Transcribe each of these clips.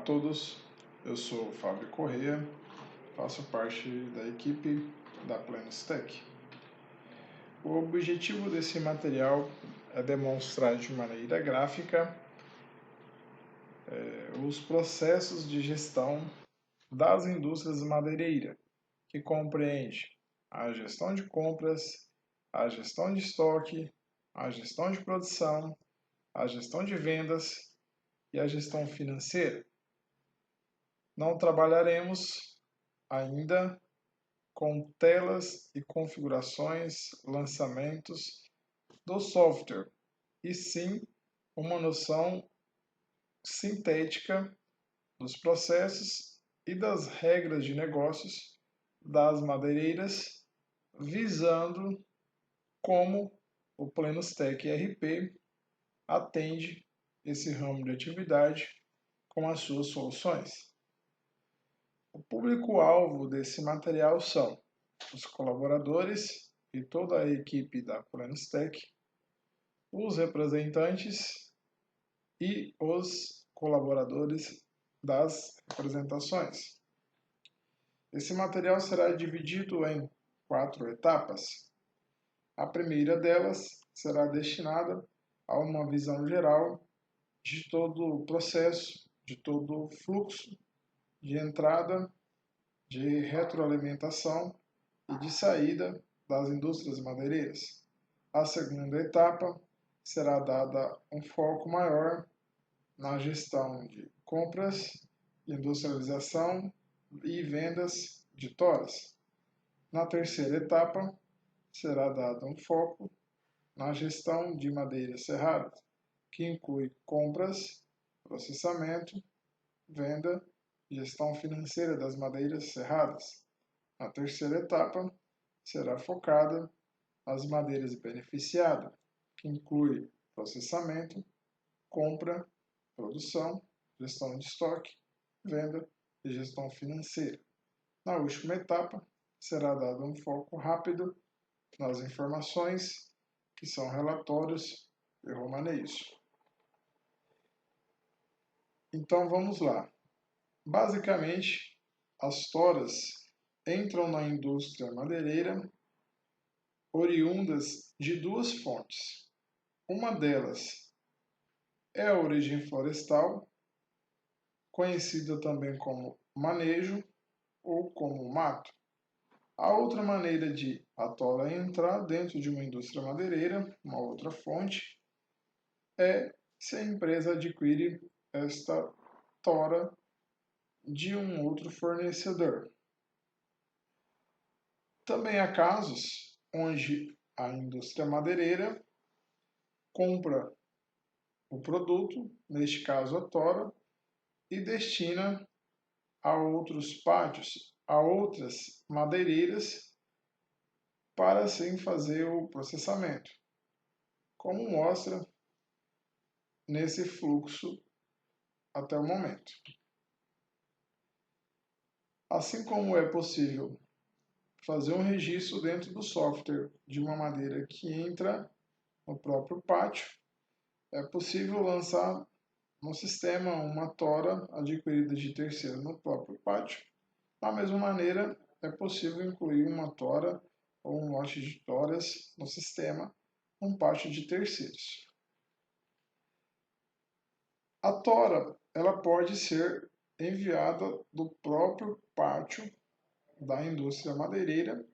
Olá a todos, eu sou o Fábio Corrêa, faço parte da equipe da Planestec. O objetivo desse material é demonstrar de maneira gráfica os processos de gestão das indústrias madeireiras, que compreende a gestão de compras, a gestão de estoque, a gestão de produção, a gestão de vendas e a gestão financeira. Não trabalharemos ainda com telas e configurações, lançamentos do software, e sim uma noção sintética dos processos e das regras de negócios das madeireiras, visando como o Planestec ERP atende esse ramo de atividade com as suas soluções. O público-alvo desse material são os colaboradores e toda a equipe da Planestec, os representantes e os colaboradores das representações. Esse material será dividido em 4 etapas. A primeira delas será destinada a uma visão geral de todo o processo, de todo o fluxo de entrada, de retroalimentação e de saída das indústrias madeireiras. A segunda etapa será dada um foco maior na gestão de compras, industrialização e vendas de toras. Na terceira etapa será dado um foco na gestão de madeiras serradas, que inclui compras, processamento, venda e gestão financeira das madeiras serradas. A terceira etapa será focada nas madeiras beneficiadas, que inclui processamento, compra, produção, gestão de estoque, venda e gestão financeira. Na última etapa, será dado um foco rápido nas informações, que são relatórios e romaneios. Então vamos lá. Basicamente, as toras entram na indústria madeireira oriundas de duas fontes. Uma delas é a origem florestal, conhecida também como manejo ou como mato. A outra maneira de a tora entrar dentro de uma indústria madeireira, uma outra fonte, é se a empresa adquire esta tora de um outro fornecedor. Também há casos onde a indústria madeireira compra o produto, neste caso a tora, e destina a outros pátios, a outras madeireiras, para assim fazer o processamento, como mostra nesse fluxo até o momento. Assim como é possível fazer um registro dentro do software de uma madeira que entra no próprio pátio, é possível lançar no sistema uma tora adquirida de terceiro no próprio pátio. Da mesma maneira, é possível incluir uma tora ou um lote de toras no sistema, num pátio de terceiros. A tora ela pode ser enviada do próprio pátio da indústria madeireira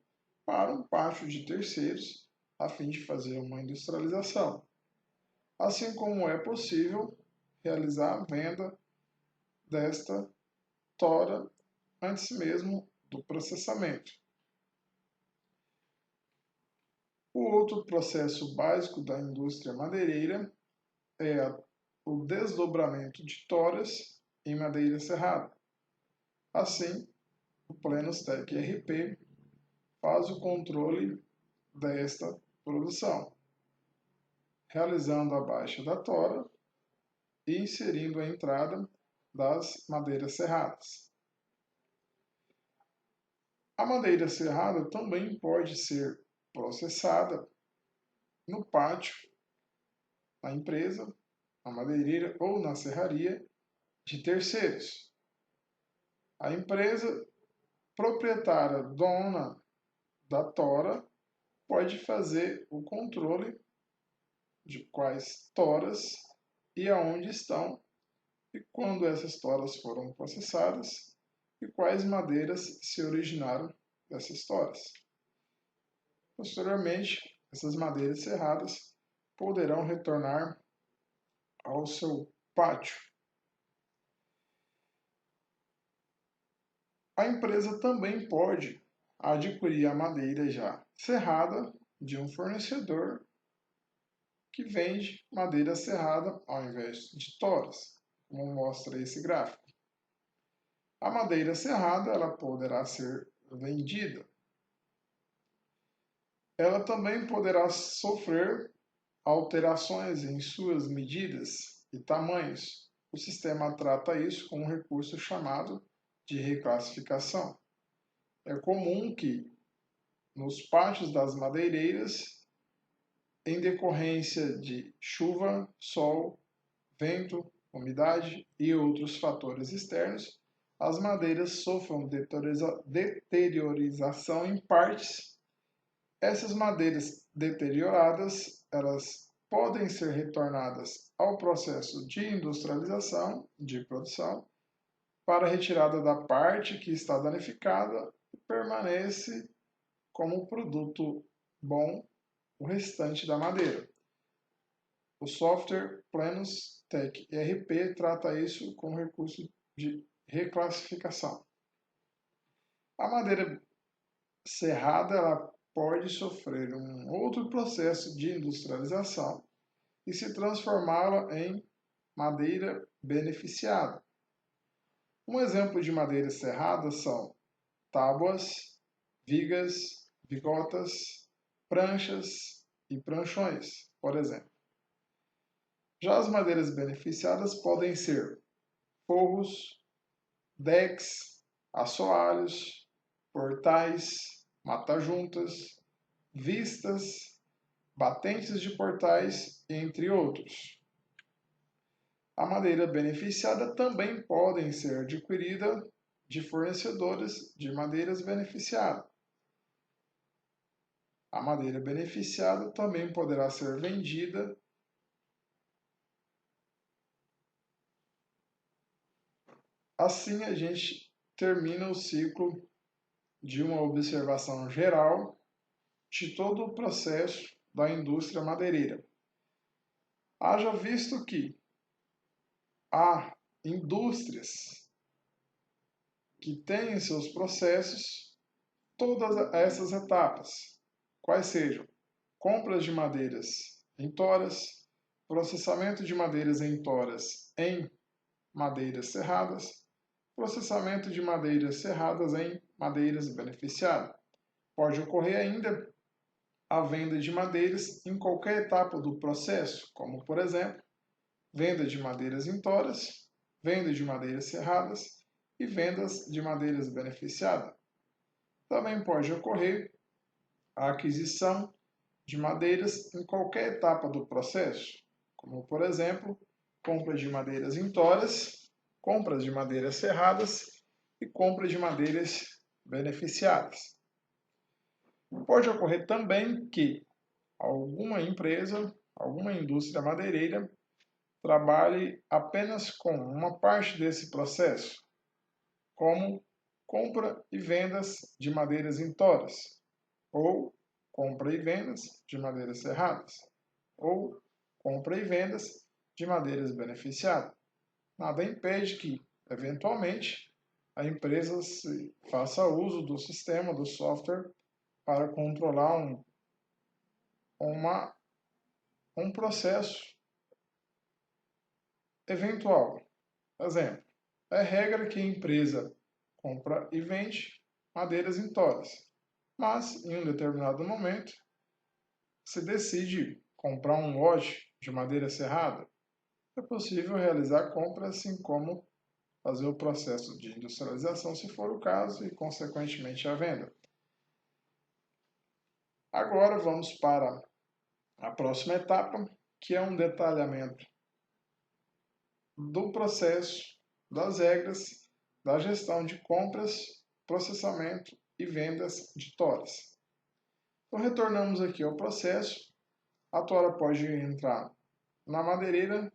para um pátio de terceiros, a fim de fazer uma industrialização. Assim como é possível realizar a venda desta tora antes mesmo do processamento. O outro processo básico da indústria madeireira é o desdobramento de toras em madeira serrada. Assim, o Planestec ERP faz o controle desta produção, realizando a baixa da tora e inserindo a entrada das madeiras serradas. A madeira serrada também pode ser processada no pátio, na empresa, na madeireira ou na serraria, de terceiros. A empresa proprietária, dona da tora, pode fazer o controle de quais toras e aonde estão e quando essas toras foram processadas e quais madeiras se originaram dessas toras. Posteriormente, essas madeiras serradas poderão retornar ao seu pátio. A empresa também pode adquirir a madeira já serrada de um fornecedor que vende madeira serrada ao invés de toras, como mostra esse gráfico. A madeira serrada ela poderá ser vendida. Ela também poderá sofrer alterações em suas medidas e tamanhos. O sistema trata isso com um recurso chamado de reclassificação. É comum que nos pátios das madeireiras, em decorrência de chuva, sol, vento, umidade e outros fatores externos, as madeiras sofram deteriorização em partes. Essas madeiras deterioradas, elas podem ser retornadas ao processo de industrialização, de produção, para retirada da parte que está danificada e permanece como produto bom o restante da madeira. O software Plenus Tech ERP trata isso com recurso de reclassificação. A madeira serrada ela pode sofrer um outro processo de industrialização e se transformá-la em madeira beneficiada. Um exemplo de madeira serrada são tábuas, vigas, vigotas, pranchas e pranchões, por exemplo. Já as madeiras beneficiadas podem ser forros, decks, assoalhos, portais, mata-juntas, vistas, batentes de portais, entre outros. A madeira beneficiada também pode ser adquirida de fornecedores de madeiras beneficiadas. A madeira beneficiada também poderá ser vendida assim a gente termina o ciclo de uma observação geral de todo o processo da indústria madeireira. Haja visto que há indústrias que têm em seus processos todas essas etapas, quais sejam compras de madeiras em toras, processamento de madeiras em toras em madeiras serradas, processamento de madeiras serradas em madeiras beneficiadas. Pode ocorrer ainda a venda de madeiras em qualquer etapa do processo, como, por exemplo, venda de madeiras em toras, venda de madeiras serradas e vendas de madeiras beneficiadas. Também pode ocorrer a aquisição de madeiras em qualquer etapa do processo, como, por exemplo, compra de madeiras em toras, compras de madeiras serradas e compra de madeiras beneficiadas. Pode ocorrer também que alguma empresa, alguma indústria madeireira trabalhe apenas com uma parte desse processo, como compra e vendas de madeiras em toras, ou compra e vendas de madeiras serradas, ou compra e vendas de madeiras beneficiadas. Nada impede que, eventualmente, a empresa faça uso do sistema, do software, para controlar um processo eventual. Exemplo, é regra que a empresa compra e vende madeiras em toras, mas em um determinado momento se decide comprar um lote de madeira serrada, é possível realizar compra assim como fazer o processo de industrialização, se for o caso, e consequentemente a venda. Agora vamos para a próxima etapa, que é um detalhamento do processo das regras da gestão de compras, processamento e vendas de toras. Então, retornamos aqui ao processo. A tora pode entrar na madeireira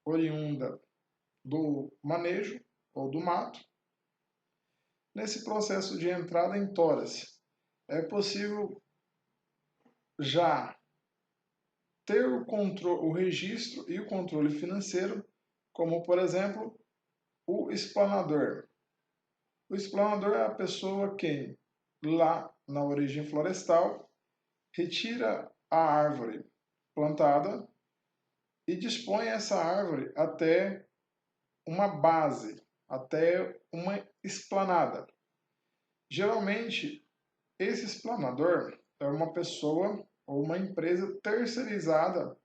oriunda do manejo ou do mato. Nesse processo de entrada em toras, é possível já ter o registro e o controle financeiro, como, por exemplo, o explanador. O explanador é a pessoa que, lá na origem florestal, retira a árvore plantada e dispõe essa árvore até uma base, até uma esplanada. Geralmente, esse explanador é uma pessoa ou uma empresa terceirizada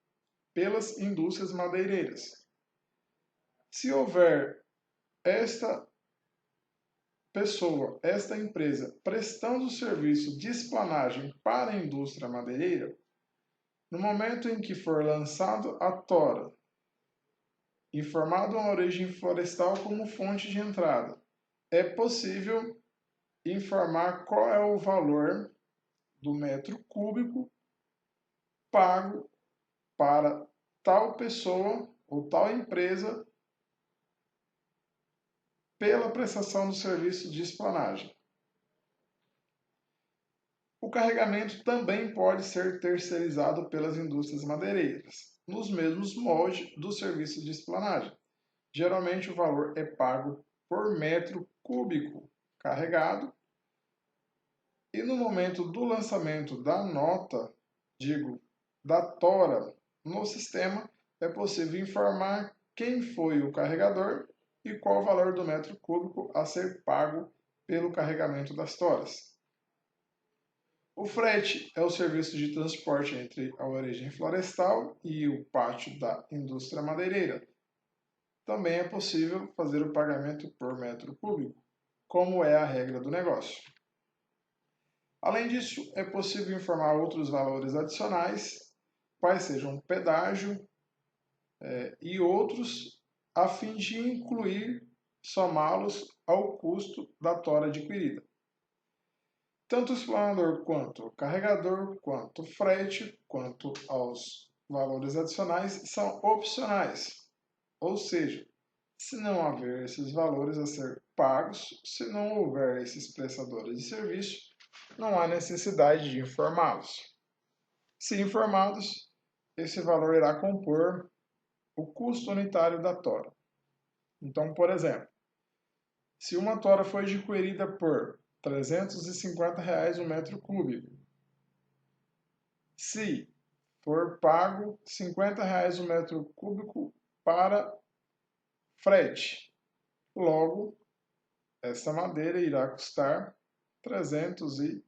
pelas indústrias madeireiras. Se houver esta pessoa, esta empresa, prestando serviço de esplanagem para a indústria madeireira, no momento em que for lançado a tora, informado a origem florestal como fonte de entrada, é possível informar qual é o valor do metro cúbico pago para tal pessoa ou tal empresa pela prestação do serviço de esplanagem. O carregamento também pode ser terceirizado pelas indústrias madeireiras, nos mesmos moldes do serviço de esplanagem. Geralmente o valor é pago por metro cúbico carregado e no momento do lançamento da nota, da tora no sistema, é possível informar quem foi o carregador e qual o valor do metro cúbico a ser pago pelo carregamento das toras. O frete é o serviço de transporte entre a origem florestal e o pátio da indústria madeireira. Também é possível fazer o pagamento por metro cúbico, como é a regra do negócio. Além disso, é possível informar outros valores adicionais, quais sejam pedágio e outros, a fim de incluir, somá-los ao custo da tora adquirida. Tanto o explanador quanto o carregador, quanto o frete, quanto aos valores adicionais são opcionais. Ou seja, se não haver esses valores a ser pagos, se não houver esses prestadores de serviço, não há necessidade de informá-los. Se informados, esse valor irá compor o custo unitário da tora. Então, por exemplo, se uma tora foi adquirida por R$ 350 o metro cúbico, se for pago R$ 50 o metro cúbico para frete, logo, essa madeira irá custar R$ 390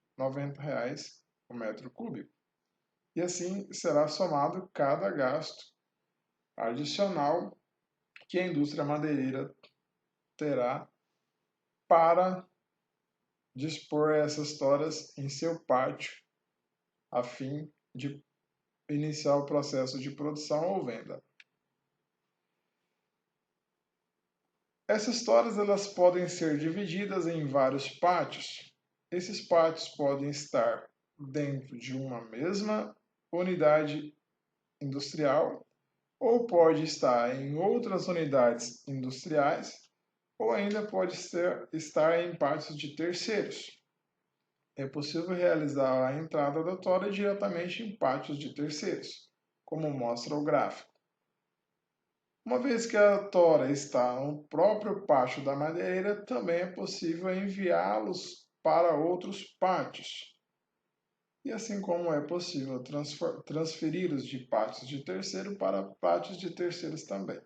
o metro cúbico. E assim será somado cada gasto adicional que a indústria madeireira terá para dispor essas toras em seu pátio, a fim de iniciar o processo de produção ou venda. Essas toras elas podem ser divididas em vários pátios. Esses pátios podem estar dentro de uma mesma unidade industrial ou pode estar em outras unidades industriais ou ainda pode estar em pátios de terceiros. É possível realizar a entrada da tora diretamente em pátios de terceiros, como mostra o gráfico. Uma vez que a tora está no próprio pátio da madeireira, também é possível enviá-los para outros pátios. E assim como é possível transferi-los de pátios de terceiro para pátios de terceiros também.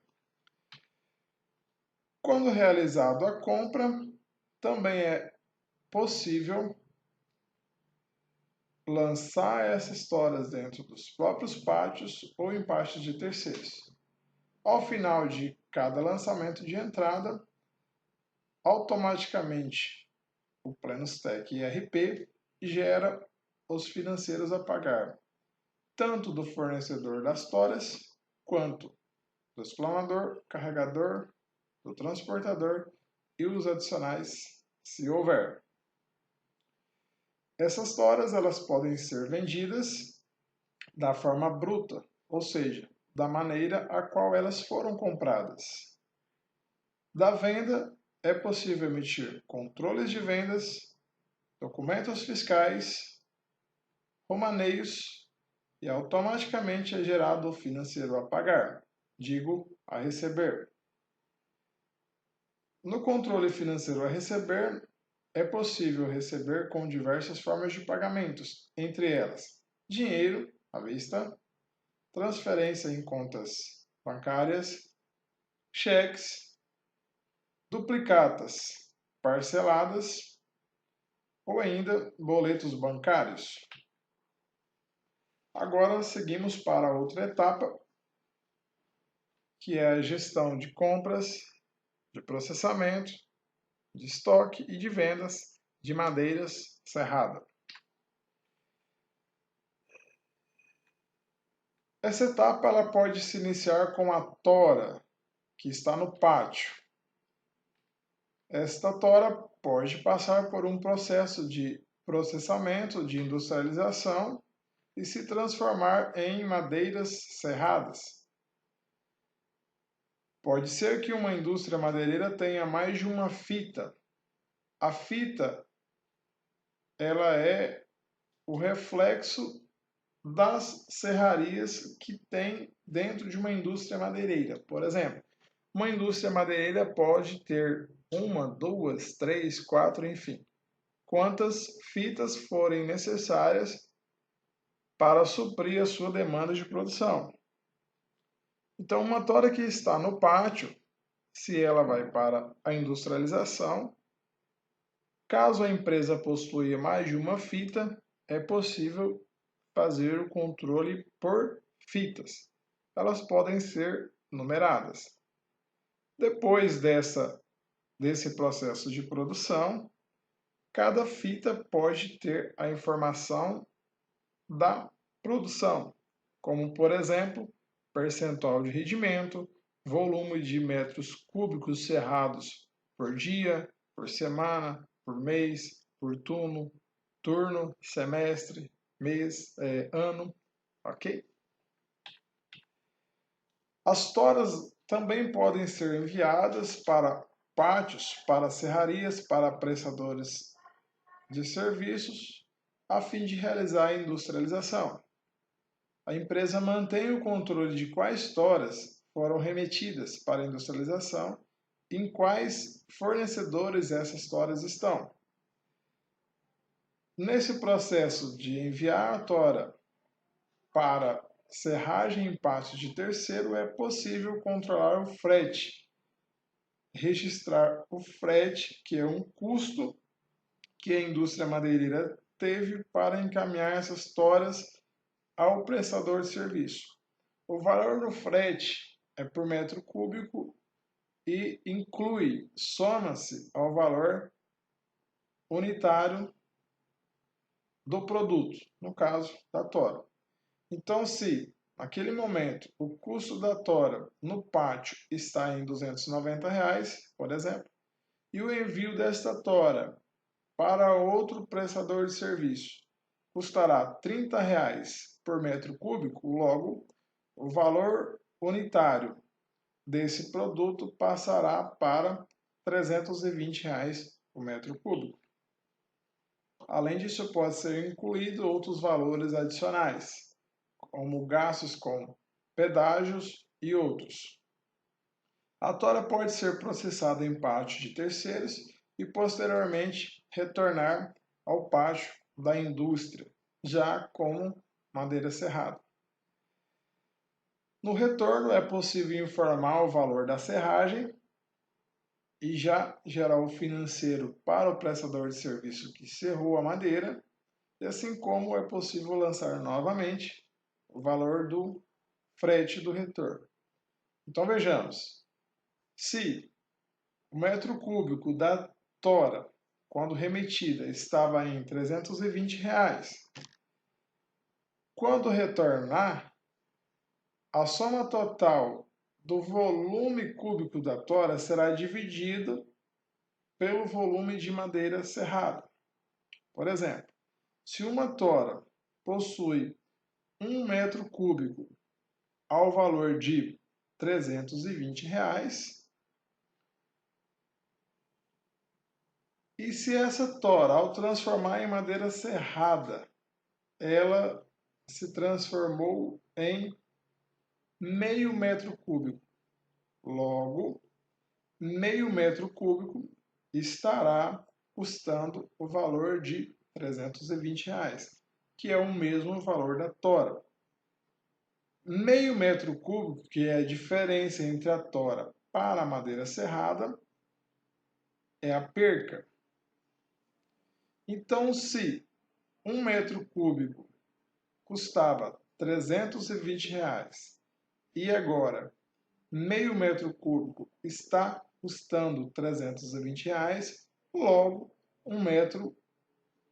Quando realizado a compra, também é possível lançar essas toras dentro dos próprios pátios ou em pátios de terceiros. Ao final de cada lançamento de entrada, automaticamente o PlenosTech ERP gera os financeiros a pagar, tanto do fornecedor das toras, quanto do explanador, carregador do transportador e os adicionais, se houver. Essas toras elas podem ser vendidas da forma bruta, ou seja, da maneira a qual elas foram compradas. Da venda, é possível emitir controles de vendas, documentos fiscais, romaneios e automaticamente é gerado o financeiro a pagar, digo, a receber. No controle financeiro a receber, é possível receber com diversas formas de pagamentos, entre elas dinheiro à vista, transferência em contas bancárias, cheques, duplicatas parceladas ou ainda boletos bancários. Agora seguimos para outra etapa, que é a gestão de compras, de processamento, de estoque e de vendas de madeiras serradas. Essa etapa ela pode se iniciar com a tora, que está no pátio. Esta tora pode passar por um processo de processamento, de industrialização e se transformar em madeiras serradas. Pode ser que uma indústria madeireira tenha mais de uma fita. A fita ela é o reflexo das serrarias que tem dentro de uma indústria madeireira. Por exemplo, uma indústria madeireira pode ter uma, duas, três, quatro, enfim, quantas fitas forem necessárias para suprir a sua demanda de produção. Então, uma tora que está no pátio, se ela vai para a industrialização, caso a empresa possua mais de uma fita, é possível fazer o controle por fitas. Elas podem ser numeradas. Depois desse processo de produção, cada fita pode ter a informação da produção, como, por exemplo, percentual de rendimento, volume de metros cúbicos serrados por dia, por semana, por mês, por turno, semestre, mês, ano, ok? As toras também podem ser enviadas para pátios, para serrarias, para prestadores de serviços, a fim de realizar a industrialização. A empresa mantém o controle de quais toras foram remetidas para a industrialização e em quais fornecedores essas toras estão. Nesse processo de enviar a tora para serragem em pátios de terceiro, é possível controlar o frete, registrar o frete, que é um custo que a indústria madeireira teve para encaminhar essas toras ao prestador de serviço. O valor do frete é por metro cúbico e soma-se ao valor unitário do produto, no caso da tora. Então, se naquele momento o custo da tora no pátio está em R$290, por exemplo, e o envio desta tora para outro prestador de serviço custará R$30 por metro cúbico, logo o valor unitário desse produto passará para R$320 por metro cúbico. Além disso, pode ser incluído outros valores adicionais, como gastos com pedágios e outros. A tora pode ser processada em pátio de terceiros e posteriormente retornar ao pátio da indústria, já como madeira serrada. No retorno é possível informar o valor da serragem e já gerar o financeiro para o prestador de serviço que serrou a madeira, e assim como é possível lançar novamente o valor do frete do retorno. Então vejamos, se o metro cúbico da tora, quando remetida, estava em R$320, quando retornar, a soma total do volume cúbico da tora será dividido pelo volume de madeira serrada. Por exemplo, se uma tora possui 1 metro cúbico ao valor de R$ 320, e se essa tora, ao transformar em madeira serrada, ela se transformou em meio metro cúbico, logo, meio metro cúbico estará custando o valor de R$ 320, que é o mesmo valor da tora. Meio metro cúbico, que é a diferença entre a tora para a madeira serrada, é a perca. Então, se 1 metro cúbico custava R$ 320 e agora meio metro cúbico está custando R$ 320, logo 1 metro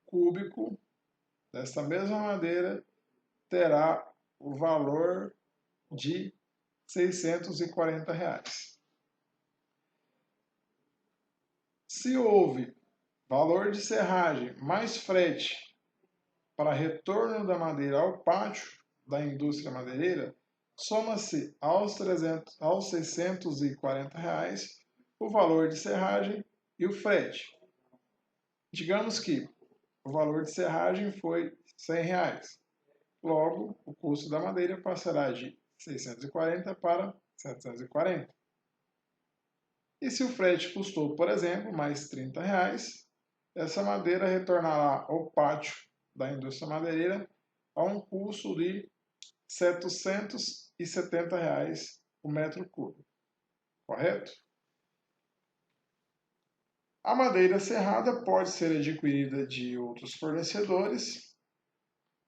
cúbico dessa mesma madeira terá o valor de R$ 640. Se houve valor de serragem mais frete para retorno da madeira ao pátio da indústria madeireira, soma-se aos R$ 640 o valor de serragem e o frete. Digamos que o valor de serragem foi R$ 100. Logo, o custo da madeira passará de 640 para 740. E se o frete custou, por exemplo, mais R$ 30, essa madeira retornará ao pátio da indústria madeireira a um custo de R$ 770 o metro cúbico. Correto? A madeira serrada pode ser adquirida de outros fornecedores.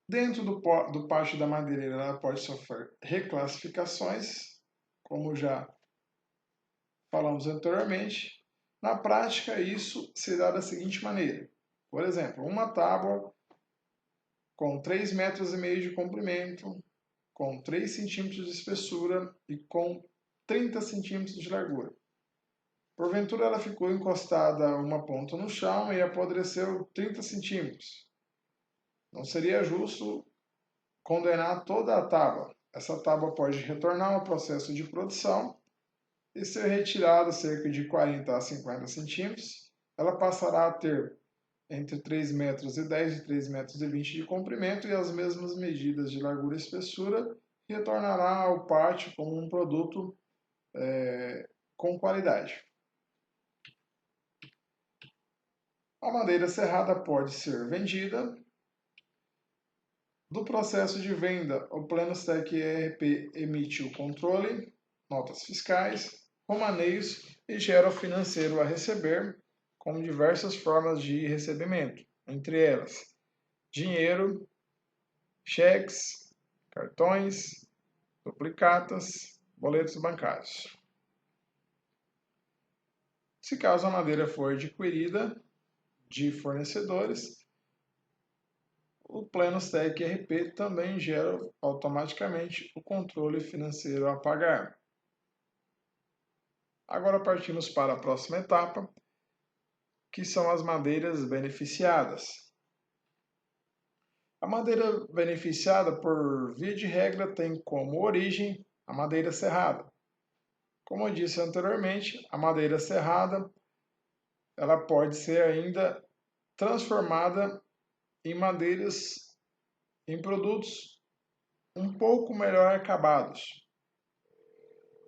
Dentro do pátio da madeireira, ela pode sofrer reclassificações, como já falamos anteriormente. Na prática, isso se dá da seguinte maneira. Por exemplo, uma tábua com 3,5 metros de comprimento, com 3 centímetros de espessura e com 30 centímetros de largura. Porventura, ela ficou encostada uma ponta no chão e apodreceu 30 centímetros. Não seria justo condenar toda a tábua. Essa tábua pode retornar ao processo de produção e ser retirada cerca de 40 a 50 centímetros. Ela passará a ter entre 3,10 metros e 3,20 metros de comprimento e as mesmas medidas de largura e espessura, e retornará ao pátio como um produto com qualidade. A madeira serrada pode ser vendida. Do processo de venda, o Planostec ERP emite o controle, notas fiscais, romaneios e gera o financeiro a receber, com diversas formas de recebimento, entre elas dinheiro, cheques, cartões, duplicatas, boletos bancários. Se caso a madeira for adquirida de fornecedores, o Planostec ERP também gera automaticamente o controle financeiro a pagar. Agora partimos para a próxima etapa, que são as madeiras beneficiadas. A madeira beneficiada, por via de regra, tem como origem a madeira serrada. Como eu disse anteriormente, a madeira serrada ela pode ser ainda transformada em produtos um pouco melhor acabados.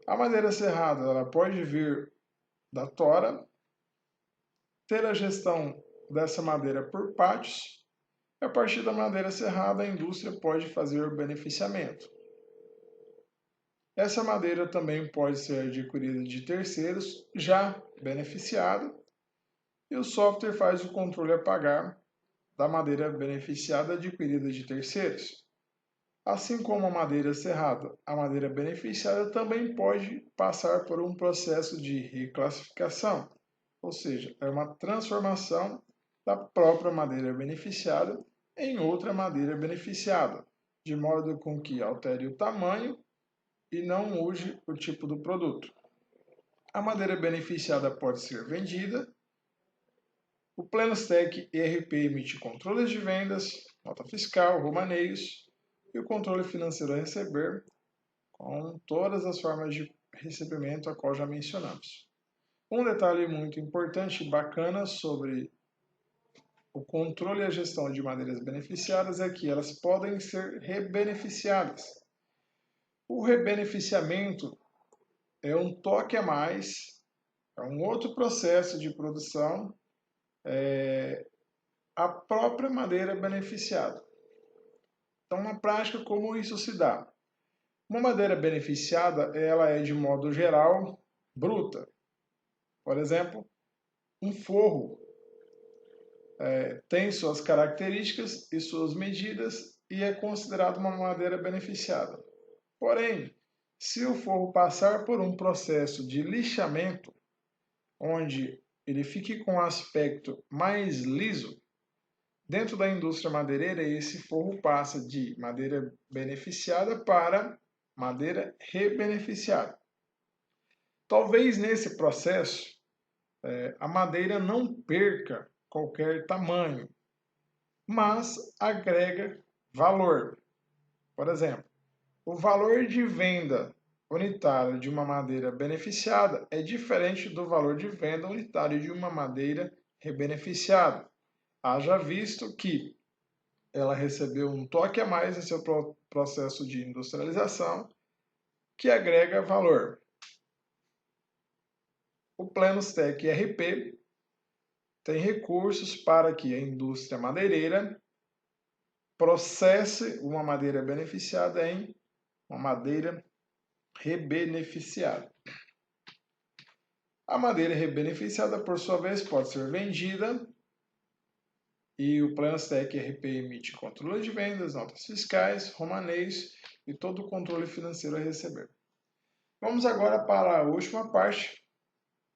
A madeira serrada ela pode vir da tora, ter a gestão dessa madeira por pátios, e a partir da madeira serrada a indústria pode fazer o beneficiamento. Essa madeira também pode ser adquirida de terceiros já beneficiado, e o software faz o controle a pagar da madeira beneficiada adquirida de terceiros. Assim como a madeira serrada, a madeira beneficiada também pode passar por um processo de reclassificação, ou seja, é uma transformação da própria madeira beneficiada em outra madeira beneficiada, de modo com que altere o tamanho e não mude o tipo do produto. A madeira beneficiada pode ser vendida. O Plenostec ERP emite controles de vendas, nota fiscal, romaneios e o controle financeiro a receber, com todas as formas de recebimento a qual já mencionamos. Um detalhe muito importante e bacana sobre o controle e a gestão de madeiras beneficiadas é que elas podem ser rebeneficiadas. O rebeneficiamento é um toque a mais, é um outro processo de produção, a própria madeira beneficiada. Então, na prática, como isso se dá? Uma madeira beneficiada, ela é de modo geral bruta. Por exemplo, um forro tem suas características e suas medidas e é considerado uma madeira beneficiada. Porém, se o forro passar por um processo de lixamento, onde ele fique com um aspecto mais liso, dentro da indústria madeireira, esse forro passa de madeira beneficiada para madeira rebeneficiada. Talvez nesse processo a madeira não perca qualquer tamanho, mas agrega valor. Por exemplo, o valor de venda unitário de uma madeira beneficiada é diferente do valor de venda unitário de uma madeira rebeneficiada. Haja visto que ela recebeu um toque a mais em seu processo de industrialização, que agrega valor. O Plenostec ERP tem recursos para que a indústria madeireira processe uma madeira beneficiada em uma madeira rebeneficiada. A madeira rebeneficiada, por sua vez, pode ser vendida e o Plenostec ERP emite controle de vendas, notas fiscais, romaneios e todo o controle financeiro a receber. Vamos agora para a última parte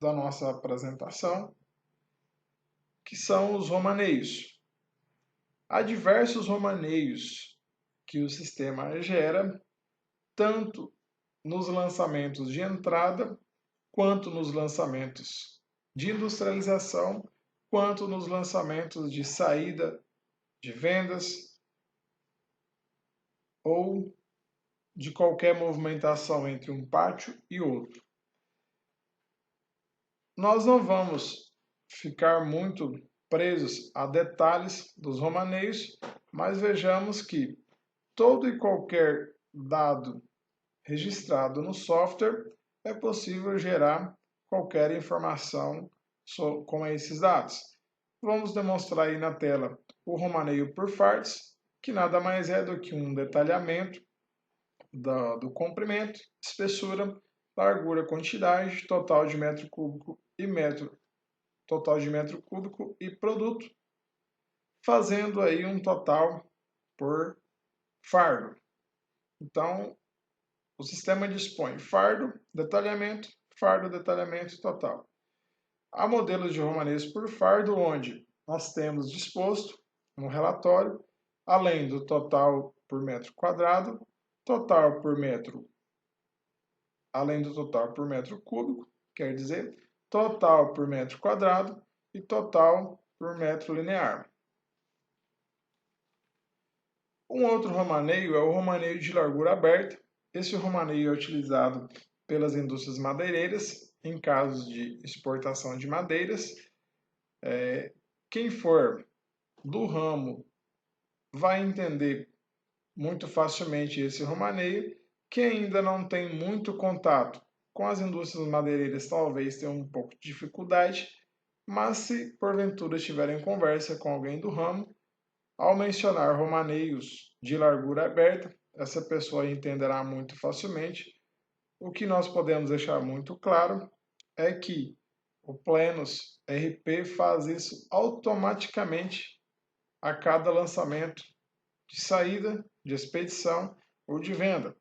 da nossa apresentação, que são os romaneios. Há diversos romaneios que o sistema gera, tanto nos lançamentos de entrada, quanto nos lançamentos de industrialização, quanto nos lançamentos de saída de vendas ou de qualquer movimentação entre um pátio e outro. Nós não vamos ficar muito presos a detalhes dos romaneios, mas vejamos que todo e qualquer dado registrado no software é possível gerar qualquer informação com esses dados. Vamos demonstrar aí na tela o romaneio por partes, que nada mais é do que um detalhamento do comprimento, espessura, largura, quantidade, total de metro cúbico e produto, fazendo aí um total por fardo. Então, o sistema dispõe fardo, detalhamento, total. Há modelos de romaneios por fardo, onde nós temos disposto no relatório, além do total por metro quadrado, total por metro, além do total por metro cúbico, quer dizer, total por metro quadrado e total por metro linear. Um outro romaneio é o romaneio de largura aberta. Esse romaneio é utilizado pelas indústrias madeireiras em casos de exportação de madeiras. Quem for do ramo vai entender muito facilmente esse romaneio. Quem ainda não tem muito contato com as indústrias madeireiras talvez tenha um pouco de dificuldade, mas se porventura estiver em conversa com alguém do ramo, ao mencionar romaneios de largura aberta, essa pessoa entenderá muito facilmente. O que nós podemos deixar muito claro é que o Plenos RP faz isso automaticamente a cada lançamento de saída, de expedição ou de venda.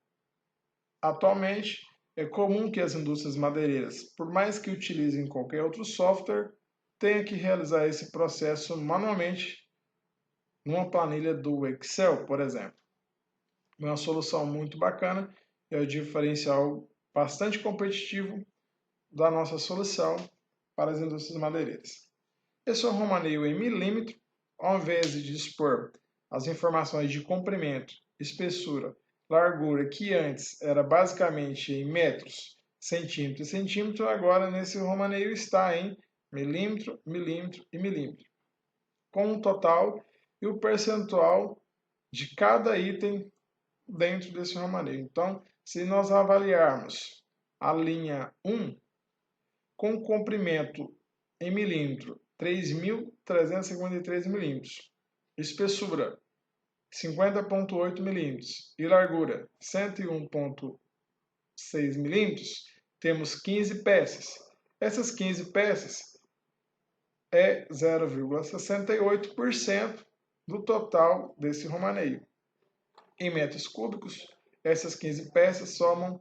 Atualmente, é comum que as indústrias madeireiras, por mais que utilizem qualquer outro software, tenham que realizar esse processo manualmente numa planilha do Excel, por exemplo. Uma solução muito bacana é o diferencial bastante competitivo da nossa solução para as indústrias madeireiras. Esse é o romaneio em milímetro, ao invés de dispor as informações de comprimento, espessura, largura, que antes era basicamente em metros, centímetro e centímetro, agora nesse romaneio está em milímetro, milímetro e milímetro, com o total e o percentual de cada item dentro desse romaneio. Então, se nós avaliarmos a linha 1, com comprimento em milímetro 3.353 milímetros, espessura 50,8 milímetros e largura 101,6 milímetros, temos 15 peças. Essas 15 peças é 0,68% do total desse romaneio. Em metros cúbicos, essas 15 peças somam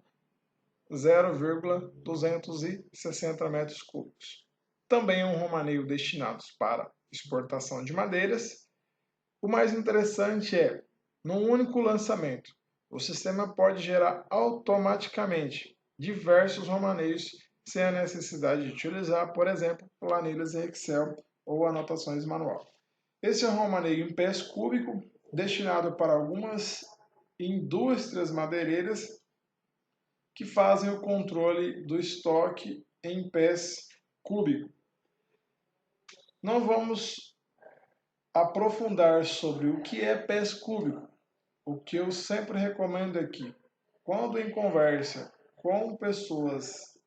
0,260 metros cúbicos. Também é um romaneio destinado para exportação de madeiras. O mais interessante é, num único lançamento, o sistema pode gerar automaticamente diversos romaneios sem a necessidade de utilizar, por exemplo, planilhas em Excel ou anotações manual. Esse é um romaneio em pés cúbico, destinado para algumas indústrias madeireiras que fazem o controle do estoque em pés cúbicos. Não vamos aprofundar sobre o que é pés cúbico. O que eu sempre recomendo aqui, quando em conversa com pessoas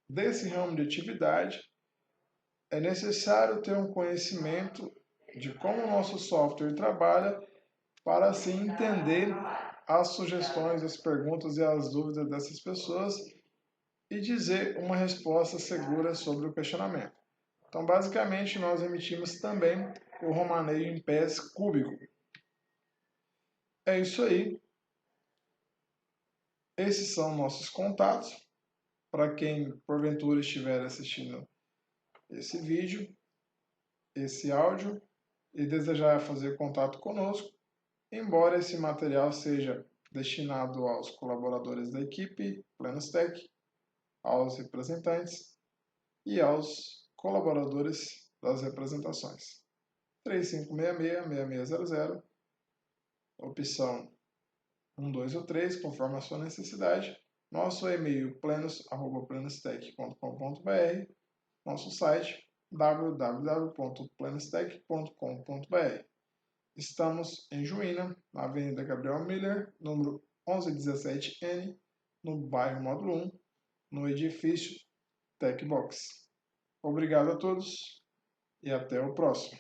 desse ramo de atividade, é necessário ter um conhecimento de como o nosso software trabalha para assim entender as sugestões, as perguntas e as dúvidas dessas pessoas e dizer uma resposta segura sobre o questionamento. Então, basicamente, nós emitimos também o romaneio em pés cúbico. É isso aí. Esses são nossos contatos. Para quem, porventura, estiver assistindo esse vídeo, esse áudio, e desejar fazer contato conosco, embora esse material seja destinado aos colaboradores da equipe PlenosTech, aos representantes e aos colaboradores das representações. 3566-6600, opção 1, 2 ou 3, conforme a sua necessidade. Nosso e-mail plenos@plenostech.com.br, nosso site www.plenostech.com.br. Estamos em Juína, na Avenida Gabriel Miller, número 1117N, no bairro Módulo 1, no edifício TechBox. Obrigado a todos e até o próximo.